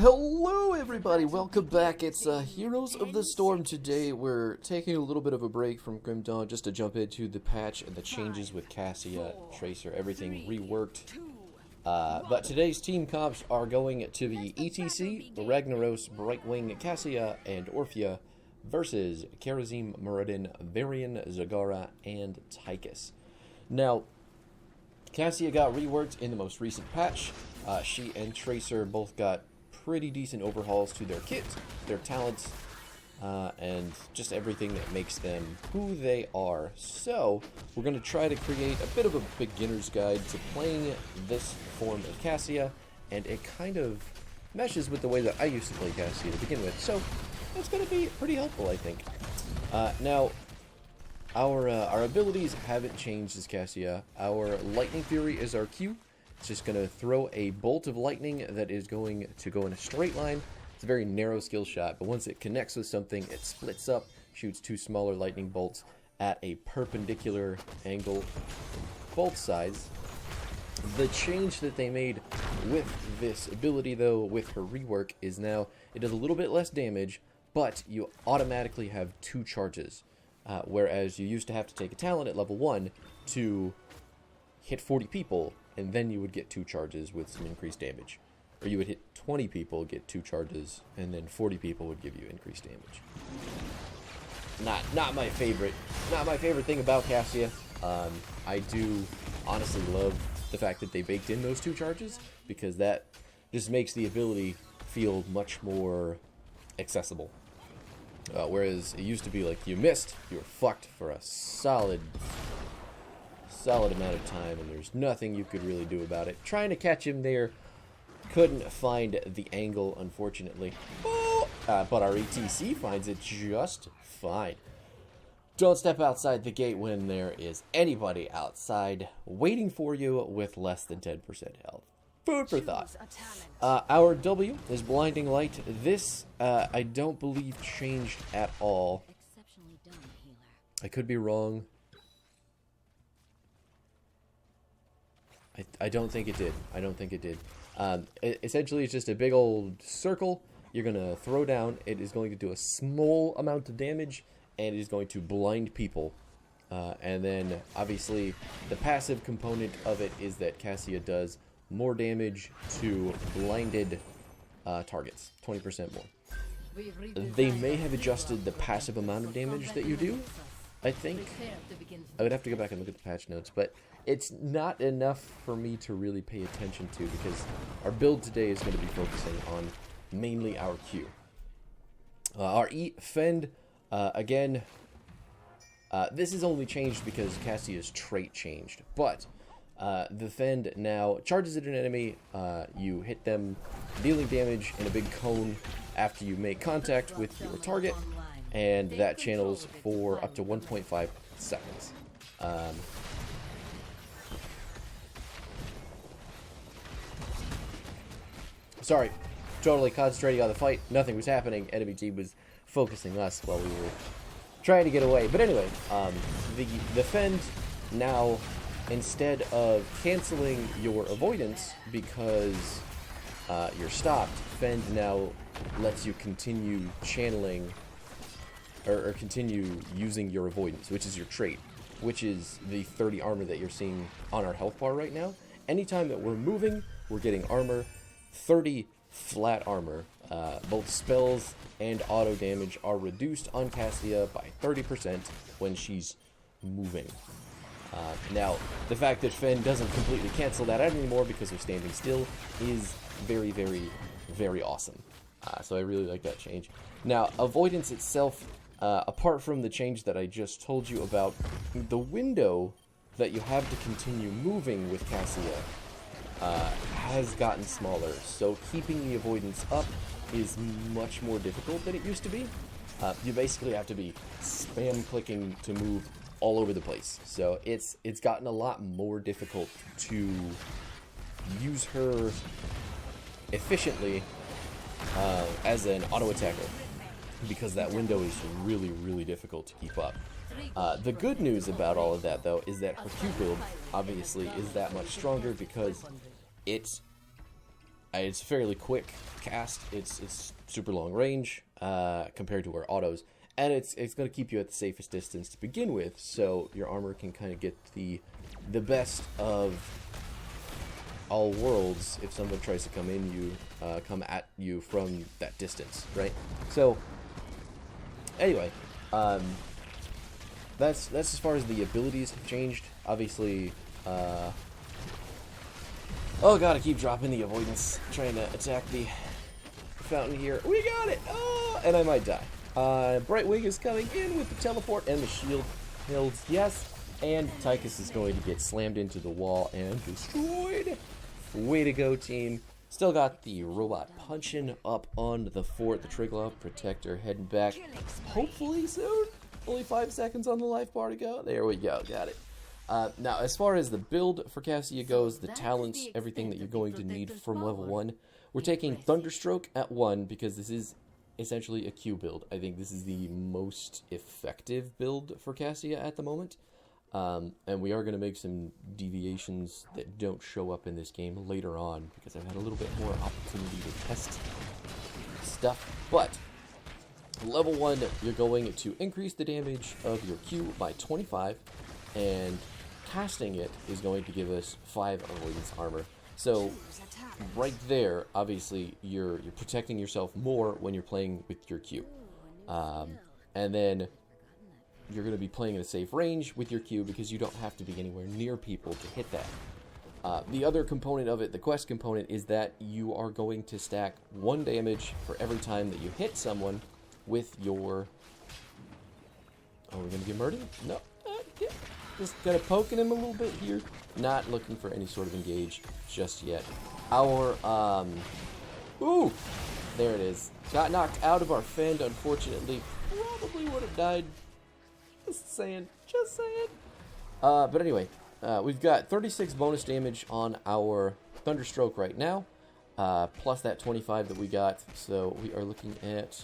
Hello everybody, welcome back. It's Heroes of the Storm. Today we're taking a little bit of a break from Grim Dawn just to jump into the patch and the changes with Cassia, Tracer, everything reworked. But today's team comps are going to be ETC, Ragnaros, Brightwing, Cassia, and Orphea versus Karazim, Muradin, Varian, Zagara, and Tychus. Now, Cassia got reworked in the most recent patch. She and Tracer both got pretty decent overhauls to their kit, their talents, and just everything that makes them who they are. So, we're going to try to create a bit of a beginner's guide to playing this form of Cassia, and it kind of meshes with the way that I used to play Cassia to begin with. So, it's going to be pretty helpful, I think. Now, our abilities haven't changed as Cassia. Our Lightning Fury is our Q. It's just going to throw a bolt of lightning that is going to go in a straight line. It's a very narrow skill shot, but once it connects with something, it splits up, shoots two smaller lightning bolts at a perpendicular angle, both sides. The change that they made with this ability, though, with her rework, is now it does a little bit less damage, but you automatically have two charges. Whereas you used to have to take a talent at level 1 to hit 40 people, and then you would get two charges with some increased damage. Or you would hit 20 people, get two charges, and then 40 people would give you increased damage. Not my favorite thing about Cassia. I do honestly love the fact that they baked in those two charges, because that just makes the ability feel much more accessible. Whereas it used to be like, you missed, you were fucked for a solid amount of time, and there's nothing you could really do about it. Trying to catch him there, couldn't find the angle, unfortunately. But our ETC finds it just fine. Don't step outside the gate when there is anybody outside waiting for you with less than 10% health. Food for thought. Our W is Blinding Light. This, I don't believe, changed at all. I could be wrong. I don't think it did. Essentially, it's just a big old circle you're going to throw down. It is going to do a small amount of damage, and it is going to blind people. And then, obviously, the passive component of it is that Cassia does more damage to blinded targets, 20% more. They may have adjusted the passive amount of damage that you do, I think. I would have to go back and look at the patch notes, but it's not enough for me to really pay attention to, because our build today is going to be focusing on mainly our Q. Our E, Fend, again, this is only changed because Cassia's trait changed, but the Fend now charges at an enemy, you hit them, dealing damage in a big cone after you make contact with your target, and that channels for up to 1.5 seconds. Sorry, totally concentrating on the fight, nothing was happening, enemy team was focusing us while we were trying to get away. But anyway, the Fend now, instead of canceling your avoidance because you're stopped, Fend now lets you continue channeling or continue using your avoidance, which is your trait, which is the 30 armor that you're seeing on our health bar right now. Anytime that we're moving, we're getting armor, 30 flat armor. Both spells and auto damage are reduced on Cassia by 30% when she's moving. Now, the fact that Fend doesn't completely cancel that out anymore because of standing still is very, very, very awesome. So I really like that change. Now, avoidance itself, apart from the change that I just told you about, the window that you have to continue moving with Cassia has gotten smaller. So keeping the avoidance up is much more difficult than it used to be. You basically have to be spam clicking to move all over the place. So it's gotten a lot more difficult to use her efficiently as an auto attacker, because that window is really, really difficult to keep up. The good news about all of that, though, is that her Q build obviously is that much stronger, because it's it's fairly quick cast. It's super long range compared to our autos, and it's going to keep you at the safest distance to begin with, so your armor can kind of get the best of all worlds if someone tries to come at you from that distance, right? So anyway, that's as far as the abilities have changed. Obviously, oh god, I keep dropping the avoidance, trying to attack the fountain here. We got it! Oh, and I might die. Brightwing is coming in with the teleport and the shield hills, yes. And Tychus is going to get slammed into the wall and destroyed. Way to go, team. Still got the robot punching up on the fort, the Triglav Protector heading back. Hopefully soon. Only 5 seconds on the life bar to go. There we go, got it. Now, as far as the build for Cassia goes, the talents, everything that you're going to need from level 1, we're taking Thunderstroke at 1 because this is essentially a Q build. I think this is the most effective build for Cassia at the moment. And we are going to make some deviations that don't show up in this game later on because I've had a little bit more opportunity to test stuff. But level 1, you're going to increase the damage of your Q by 25, and casting it is going to give us 5 avoidance armor. So right there, obviously, you're protecting yourself more when you're playing with your Q. And then you're going to be playing in a safe range with your Q because you don't have to be anywhere near people to hit that. The other component of it, the quest component, is that you are going to stack 1 damage for every time that you hit someone with your... Oh, we're going to get murdered? No. Yeah. Just kind of poking him a little bit here. Not looking for any sort of engage just yet. Our, ooh! There it is. Got knocked out of our fend, unfortunately. Probably would have died. Just saying. Just saying. But anyway, we've got 36 bonus damage on our Thunderstroke right now. Plus that 25 that we got. So we are looking at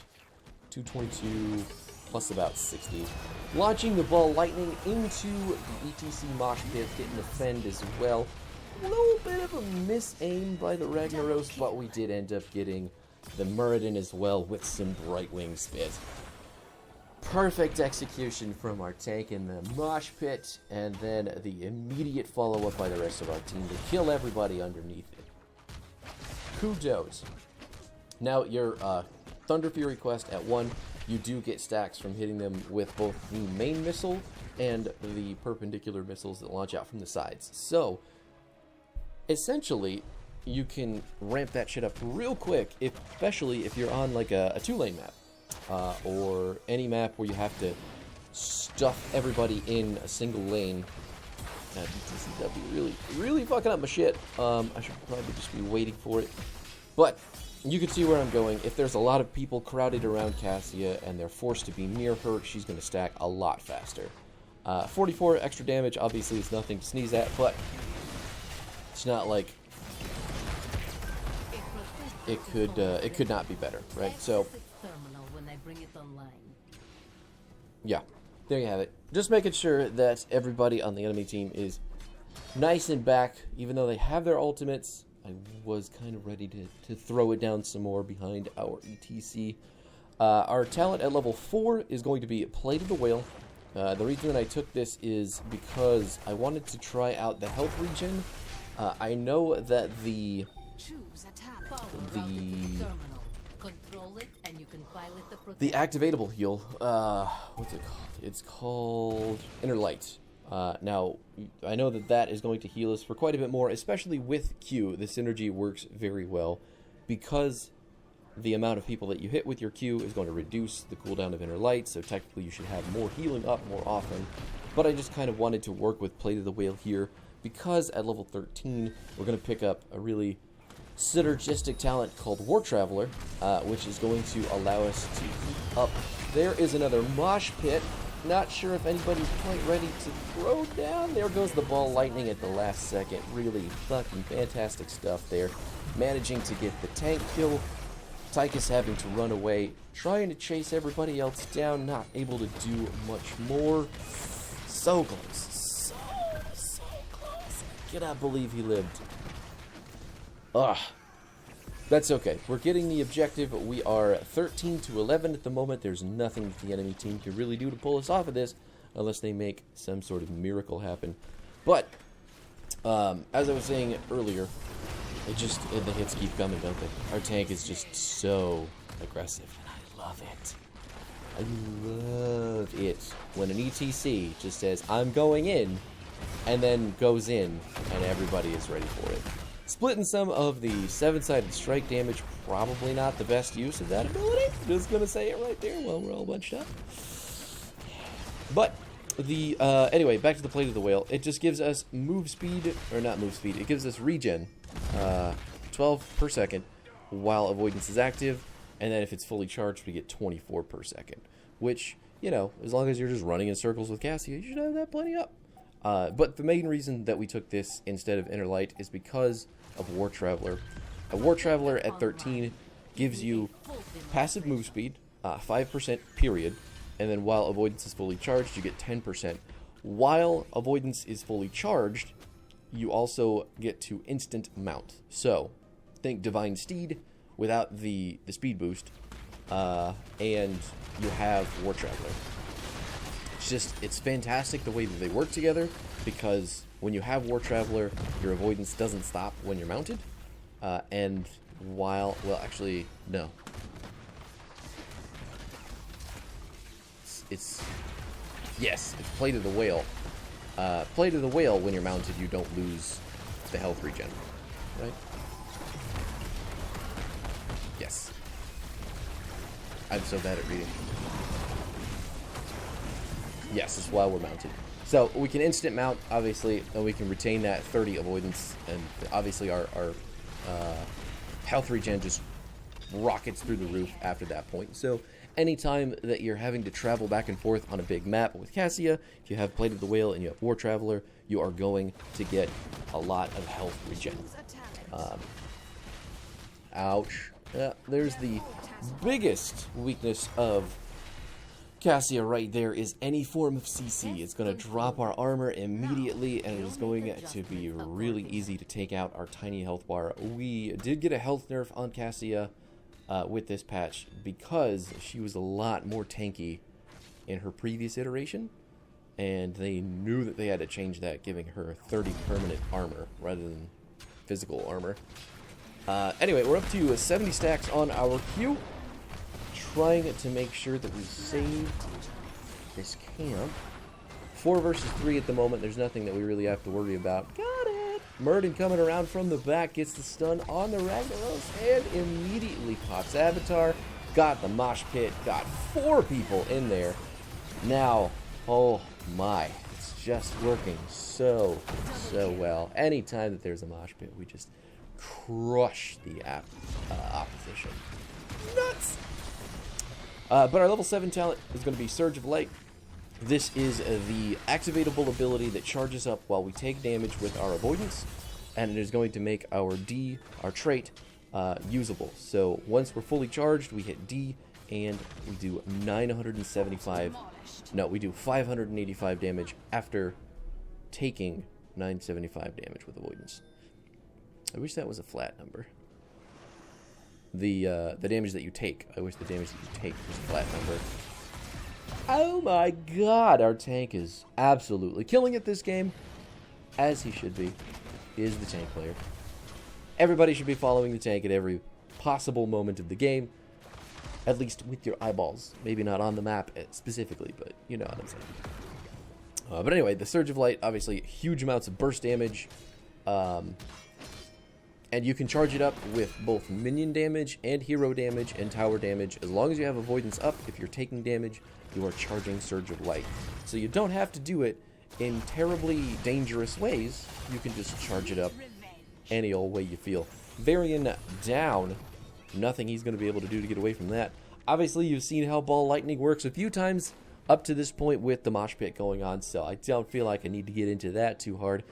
222 plus about 60. Launching the ball lightning into the ETC mosh pit, getting the fend as well. A little bit of a miss-aim by the Ragnaros, but we did end up getting the Muradin as well with some Brightwing spit. Perfect execution from our tank in the mosh pit, and then the immediate follow-up by the rest of our team to kill everybody underneath it. Kudos. Now, your Thunder Fury quest at 1, you do get stacks from hitting them with both the main missile and the perpendicular missiles that launch out from the sides. So, essentially, you can ramp that shit up real quick, especially if you're on like a 2-lane map. Or any map where you have to stuff everybody in a single lane. DTCW really fucking up my shit. I should probably just be waiting for it. But you can see where I'm going. If there's a lot of people crowded around Cassia and they're forced to be near her, she's going to stack a lot faster. 44 extra damage obviously is nothing to sneeze at, but it's not like it could not be better, right? So yeah, there you have it. Just making sure that everybody on the enemy team is nice and back, even though they have their ultimates. I was kind of ready to throw it down some more behind our ETC. Our talent at level 4 is going to be Plate of the Whale. The reason that I took this is because I wanted to try out the health regen. I know that the activatable heal, what's it called? It's called Inner Light. Now, I know that is going to heal us for quite a bit more, especially with Q. The synergy works very well because the amount of people that you hit with your Q is going to reduce the cooldown of Inner Light, so technically you should have more healing up more often. But I just kind of wanted to work with Plate of the Whale here because at level 13, we're going to pick up a really synergistic talent called War Traveler, which is going to allow us to keep up. There is another mosh pit. Not sure if anybody's quite ready to throw down. There goes the ball lightning at the last second. Really fucking fantastic stuff there. Managing to get the tank kill. Tychus having to run away. Trying to chase everybody else down. Not able to do much more. So close. So close. I cannot believe he lived. Ugh. That's okay. We're getting the objective. We are 13 to 11 at the moment. There's nothing that the enemy team can really do to pull us off of this unless they make some sort of miracle happen. But, as I was saying earlier, the hits keep coming, don't they? Our tank is just so aggressive, and I love it. I love it when an ETC just says, I'm going in, and then goes in, and everybody is ready for it. Splitting some of the 7-sided strike damage, probably not the best use of that ability. Just gonna say it right there while we're all bunched up. But, anyway, back to the Plate of the Whale. It just gives us move speed, or not move speed, it gives us regen, 12 per second, while avoidance is active, and then if it's fully charged, we get 24 per second. Which, you know, as long as you're just running in circles with Cassia, you should have that plenty up. But the main reason that we took this instead of Inner Light is because of War Traveler. A War Traveler at 13 gives you passive move speed, 5% period, and then while avoidance is fully charged, you get 10%. While avoidance is fully charged, you also get to instant mount. So, think Divine Steed without the speed boost, and you have War Traveler. It's fantastic the way that they work together, because when you have War Traveler, your avoidance doesn't stop when you're mounted, and while, well, actually, no. Yes, it's Plate of the Whale. Plate of the Whale, when you're mounted, you don't lose the health regen, right? Yes. I'm so bad at reading. Yes, it's while we're mounted. So we can instant mount, obviously, and we can retain that 30 avoidance, and obviously our health regen just rockets through the roof after that point. So anytime that you're having to travel back and forth on a big map with Cassia, if you have Plate of the Whale and you have War Traveler, you are going to get a lot of health regen. Ouch. There's the biggest weakness of Cassia right there, is any form of CC. It's going to drop our armor immediately, and it is going to be really easy to take out our tiny health bar. We did get a health nerf on Cassia with this patch because she was a lot more tanky in her previous iteration, and they knew that they had to change that, giving her 30 permanent armor rather than physical armor. Anyway, we're up to 70 stacks on our queue. Trying to make sure that we save this camp. 4 versus 3 at the moment. There's nothing that we really have to worry about. Got it! Murden coming around from the back gets the stun on the Ragnaros and immediately pops Avatar. Got the mosh pit. Got 4 people in there. Now, oh my. It's just working so well. Anytime that there's a mosh pit, we just crush the opposition. Nuts! But our level 7 talent is going to be Surge of Light. This is the activatable ability that charges up while we take damage with our avoidance, and it is going to make our D, our trait, usable. So once we're fully charged, we hit D, and we do 585 damage after taking 975 damage with avoidance. I wish that was a flat number. The damage that you take. I wish the damage that you take was a flat number. Oh my god, our tank is absolutely killing it this game, as he should be. He is the tank player. Everybody should be following the tank at every possible moment of the game, at least with your eyeballs. Maybe not on the map specifically, but you know what I'm saying. But anyway, the Surge of Light, obviously huge amounts of burst damage. And you can charge it up with both minion damage and hero damage and tower damage. As long as you have avoidance up, if you're taking damage, you are charging Surge of Light. So you don't have to do it in terribly dangerous ways. You can just charge it up any old way you feel. Varian down. Nothing he's going to be able to do to get away from that. Obviously, you've seen how Ball Lightning works a few times up to this point with the mosh pit going on, so I don't feel like I need to get into that too hard.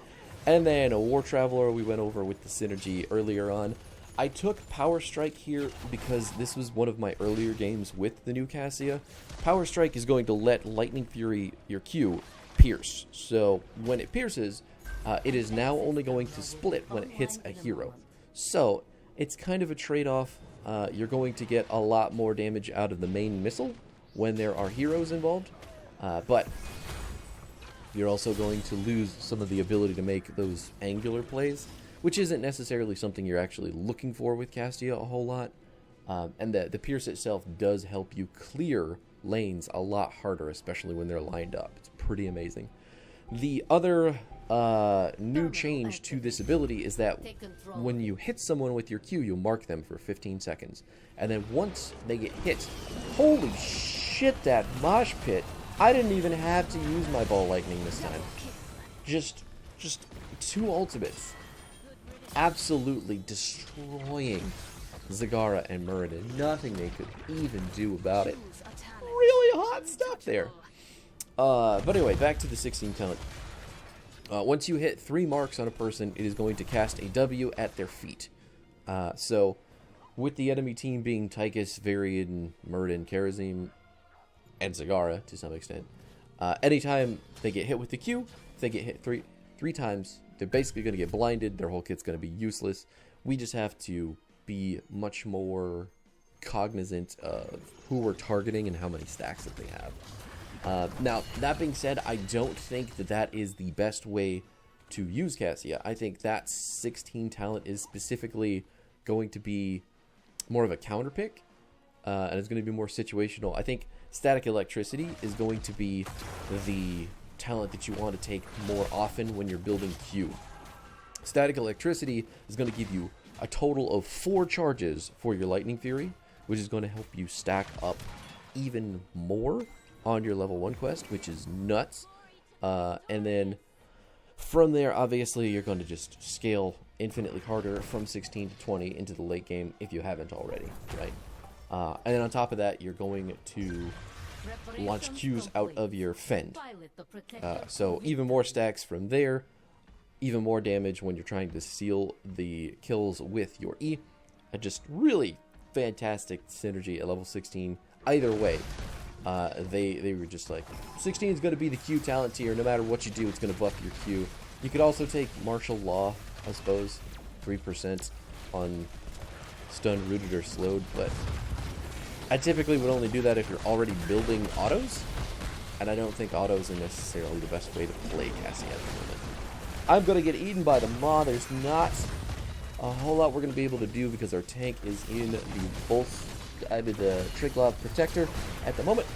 And then a War Traveler we went over with the synergy earlier on. I took Power Strike here because this was one of my earlier games with the new Cassia. Power Strike is going to let Lightning Fury, your Q, pierce. So when it pierces, it is now only going to split when it hits a hero. So it's kind of a trade-off. You're going to get a lot more damage out of the main missile when there are heroes involved, but you're also going to lose some of the ability to make those angular plays, which isn't necessarily something you're actually looking for with Cassia a whole lot. And the Pierce itself does help you clear lanes a lot harder, especially when they're lined up. It's pretty amazing. The other new change to this ability is that when you hit someone with your Q, you mark them for 15 seconds. And then once they get hit, holy shit, that mosh pit. I didn't even have to use my ball lightning this time. Just 2 ultimates. Absolutely destroying Zagara and Muradin. Nothing they could even do about it. Really hot stuff there. But anyway, back to the 16 talent. Once you hit 3 marks on a person, it is going to cast a W at their feet. So, with the enemy team being Tychus, Varian, Muradin, Karazim, and Zagara to some extent, anytime they get hit with the Q, if they get hit three times, they're basically going to get blinded. Their whole kit's going to be useless. We just have to be much more cognizant of who we're targeting and how many stacks that they have. Now, that being said, I don't think that is the best way to use Cassia. I think that 16 talent is specifically going to be more of a counter pick, and it's going to be more situational. I think Static Electricity is going to be the talent that you want to take more often when you're building Q. Static Electricity is going to give you a total of 4 charges for your Lightning Fury, which is going to help you stack up even more on your level 1 quest, which is nuts. And then from there, obviously, you're going to just scale infinitely harder from 16 to 20 into the late game if you haven't already, right? And then on top of that, you're going to launch Qs out of your Fend. So even more stacks from there, even more damage when you're trying to seal the kills with your E. And just really fantastic synergy at level 16. Either way, they were just like, 16 is going to be the Q talent tier. No matter what you do, it's going to buff your Q. You could also take Martial Law, I suppose, 3% on stunned, rooted, or slowed, but I typically would only do that if you're already building autos, and I don't think autos are necessarily the best way to play Cassia at the moment. I'm going to get eaten by the Maw. There's not a whole lot we're going to be able to do because our tank is in the Triglav Protector at the moment.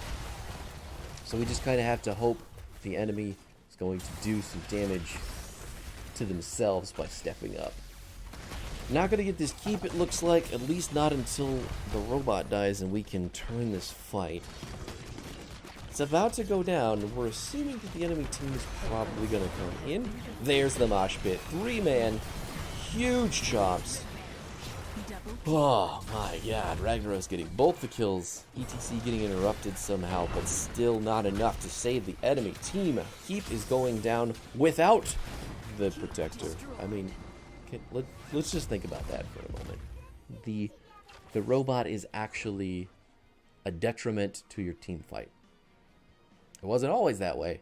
So we just kind of have to hope the enemy is going to do some damage to themselves by stepping up. Not going to get this keep, it looks like, at least not until the robot dies and we can turn this fight. It's about to go down. We're assuming that the enemy team is probably going to come in. There's the mosh pit. 3-man. Huge chops. Oh my god. Ragnaros getting both the kills. ETC getting interrupted somehow, but still not enough to save the enemy team. Keep is going down without the protector. I mean, let's just think about that for a moment. The robot is actually a detriment to your team fight. It wasn't always that way,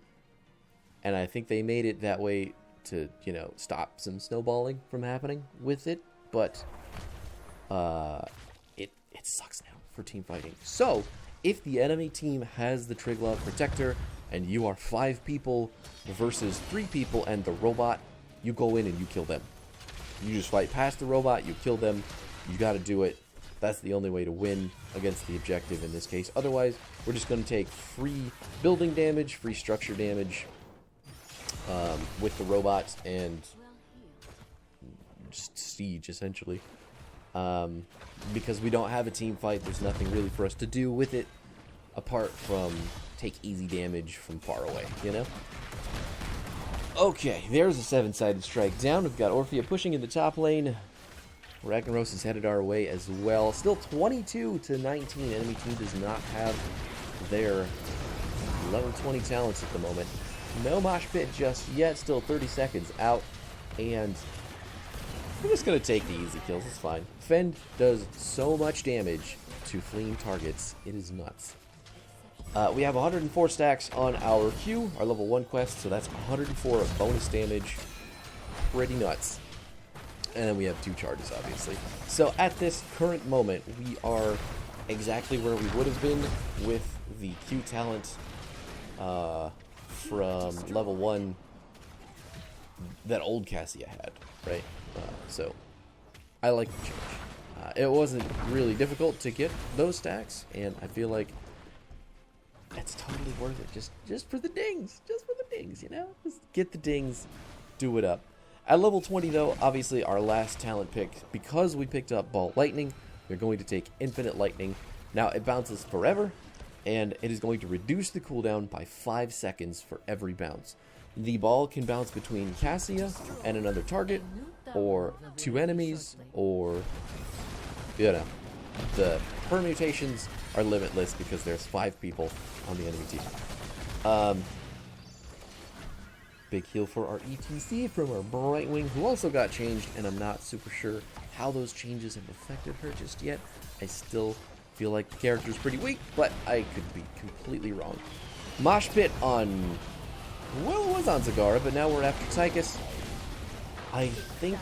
and I think they made it that way to, you know, stop some snowballing from happening with it, but it sucks now for team fighting. So, if the enemy team has the Triglav Protector, and you are 5 people versus 3 people and the robot, you go in and you kill them. You just fight past the robot, you kill them, you gotta do it. That's the only way to win against the objective in this case. Otherwise, we're just going to take free building damage, free structure damage with the robots and just siege, essentially. Because we don't have a team fight, there's nothing really for us to do with it apart from take easy damage from far away, you know? Okay, there's a 7-sided strike down. We've got Orphea pushing in the top lane. Ragnaros is headed our way as well. Still 22-19. Enemy team does not have their level 20 talents at the moment. No mosh pit just yet. Still 30 seconds out. And we're just going to take the easy kills. It's fine. Fend does so much damage to fleeing targets. It is nuts. We have 104 stacks on our Q, our level 1 quest. So that's 104 of bonus damage. Pretty nuts. And then we have 2 charges, obviously. So at this current moment, we are exactly where we would have been with the Q talent from level 1 that old Cassia had, right? So I like the change. It wasn't really difficult to get those stacks, and I feel like it's totally worth it. Just for the dings. Just for the dings, you know? Just get the dings, do it up. At level 20, though, obviously our last talent pick, because we picked up Ball Lightning, we're going to take Infinite Lightning. Now, it bounces forever, and it is going to reduce the cooldown by 5 seconds for every bounce. The ball can bounce between Cassia and another target, or 2 enemies, or, you know, the permutations are limitless because there's 5 people on the enemy team. Big heal for our ETC from our Brightwing, who also got changed, and I'm not super sure how those changes have affected her just yet. I still feel like the character's pretty weak, but I could be completely wrong. Mosh Pit on... well, it was on Zagara, but now we're after Tychus. I think...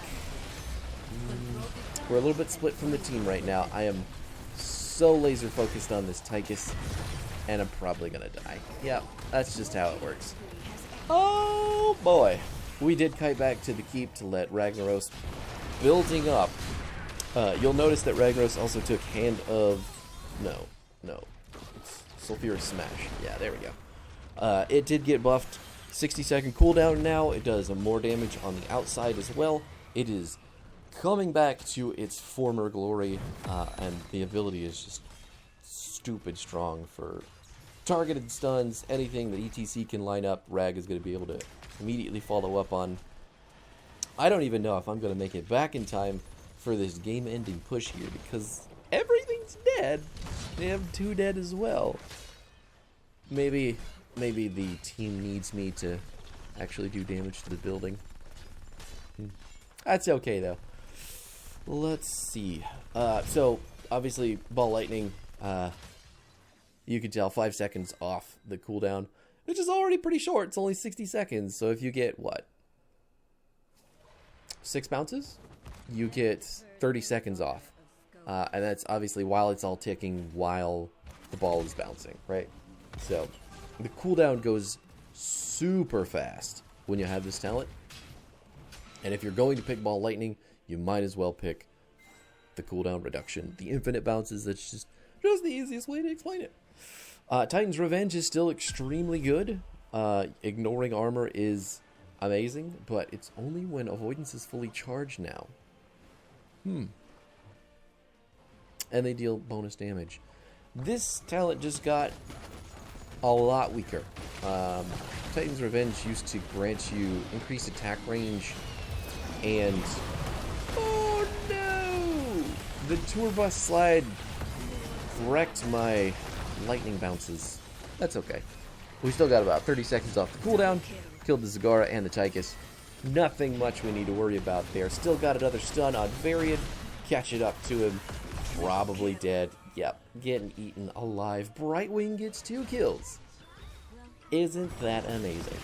we're a little bit split from the team right now. I am so laser focused on this Tychus, and I'm probably gonna die. Yeah, that's just how it works. Oh boy. We did kite back to the keep to let Ragnaros building up. You'll notice that Ragnaros also took Hand of... No. It's Sulfurous Smash. Yeah, there we go. It did get buffed. 60-second cooldown now. It does more damage on the outside as well. It is coming back to its former glory, and the ability is just stupid strong for targeted stuns. Anything that ETC can line up, Rag is going to be able to immediately follow up on. I don't even know if I'm going to make it back in time for this game-ending push here, because everything's dead. They have 2 dead as well. Maybe the team needs me to actually do damage to the building. That's okay, though. Let's see. So, obviously, Ball Lightning, you can tell 5 seconds off the cooldown, which is already pretty short. It's only 60 seconds. So if you get, what, 6 bounces, you get 30 seconds off. And that's obviously while it's all ticking, while the ball is bouncing, right? So the cooldown goes super fast when you have this talent. And if you're going to pick Ball Lightning, you might as well pick the cooldown reduction. The infinite bounces, that's just the easiest way to explain it. Titan's Revenge is still extremely good. Ignoring armor is amazing, but it's only when avoidance is fully charged now. And they deal bonus damage. This talent just got a lot weaker. Titan's Revenge used to grant you increased attack range and... oh no! The tour bus slide wrecked my lightning bounces. That's okay. We still got about 30 seconds off the cooldown. Killed the Zagara and the Tychus. Nothing much we need to worry about there. Still got another stun on Varian. Catch it up to him. Probably dead. Yep, getting eaten alive. Brightwing gets 2 kills. Isn't that amazing?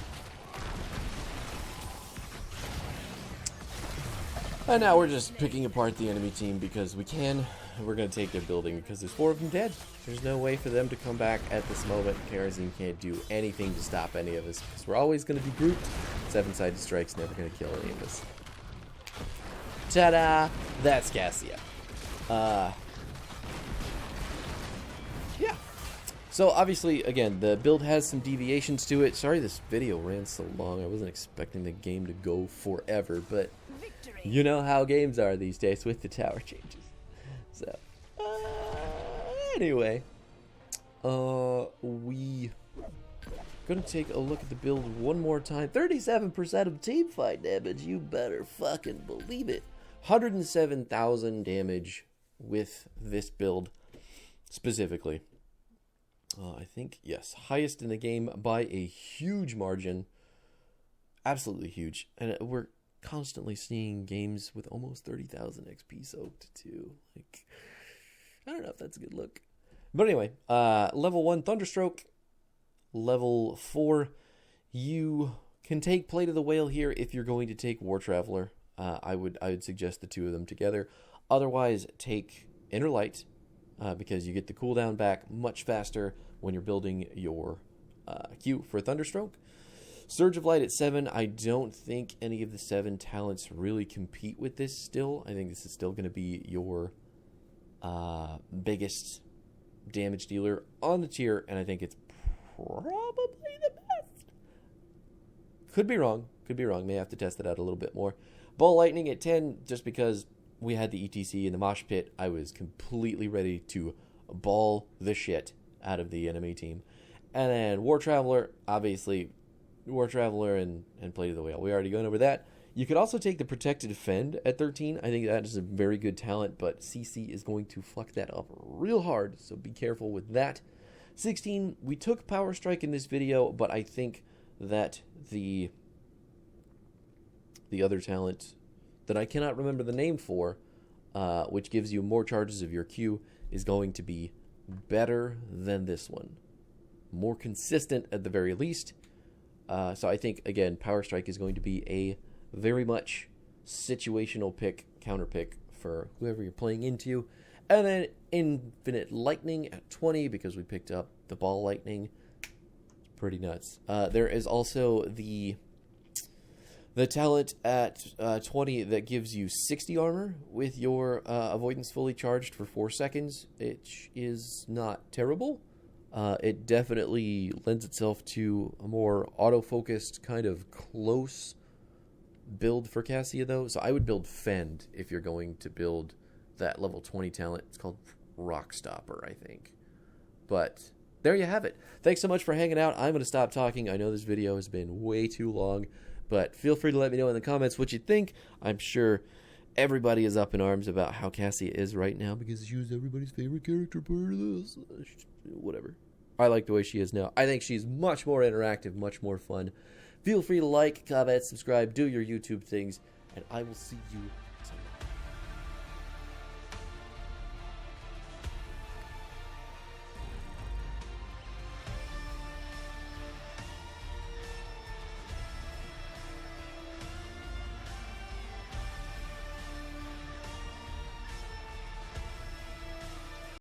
And now we're just picking apart the enemy team because we can. We're going to take their building because there's 4 of them dead. There's no way for them to come back at this moment. Karazin can't do anything to stop any of us because we're always going to be grouped. 7-sided strike's never going to kill any of us. Ta-da! That's Cassia. Yeah. So obviously, again, the build has some deviations to it. Sorry this video ran so long. I wasn't expecting the game to go forever, but you know how games are these days with the tower changes. So, anyway, we gonna take a look at the build one more time. 37% of team fight damage. You better fucking believe it. 107,000 damage with this build specifically. I think, yes, highest in the game by a huge margin. Absolutely huge. And we're constantly seeing games with almost 30,000 XP soaked too. Like, I don't know if that's a good look. But anyway, level 1 Thunderstroke. Level 4, you can take Plate of the Whale here if you're going to take War Traveler. I would suggest the two of them together. Otherwise, take Inner Light, because you get the cooldown back much faster when you're building your Q for Thunderstroke. Surge of Light at 7. I don't think any of the 7 talents really compete with this still. I think this is still going to be your biggest damage dealer on the tier, and I think it's probably the best. Could be wrong. May have to test it out a little bit more. Ball Lightning at 10, just because we had the ETC in the mosh pit. I was completely ready to ball the shit out of the enemy team. And then War Traveler, obviously, War Traveler and Plate of the Whale. We already gone over that. You could also take the Protected Fend at 13. I think that is a very good talent, but CC is going to fuck that up real hard, so be careful with that. 16, we took Power Strike in this video, but I think that the other talent that I cannot remember the name for, which gives you more charges of your Q, is going to be better than this one. More consistent at the very least. So I think, again, Power Strike is going to be a very much situational pick, counter pick for whoever you're playing into. And then Infinite Lightning at 20, because we picked up the Ball Lightning. It's pretty nuts. There is also the talent at 20 that gives you 60 armor with your avoidance fully charged for 4 seconds. It is not terrible. It definitely lends itself to a more auto-focused, kind of close build for Cassia, though. So I would build Fend if you're going to build that level 20 talent. It's called Rock Stopper, I think. But there you have it. Thanks so much for hanging out. I'm going to stop talking. I know this video has been way too long, but feel free to let me know in the comments what you think. I'm sure everybody is up in arms about how Cassia is right now, because she was everybody's favorite character part of this. Whatever. I like the way she is now. I think she's much more interactive, much more fun. Feel free to like, comment, subscribe, do your YouTube things, and I will see you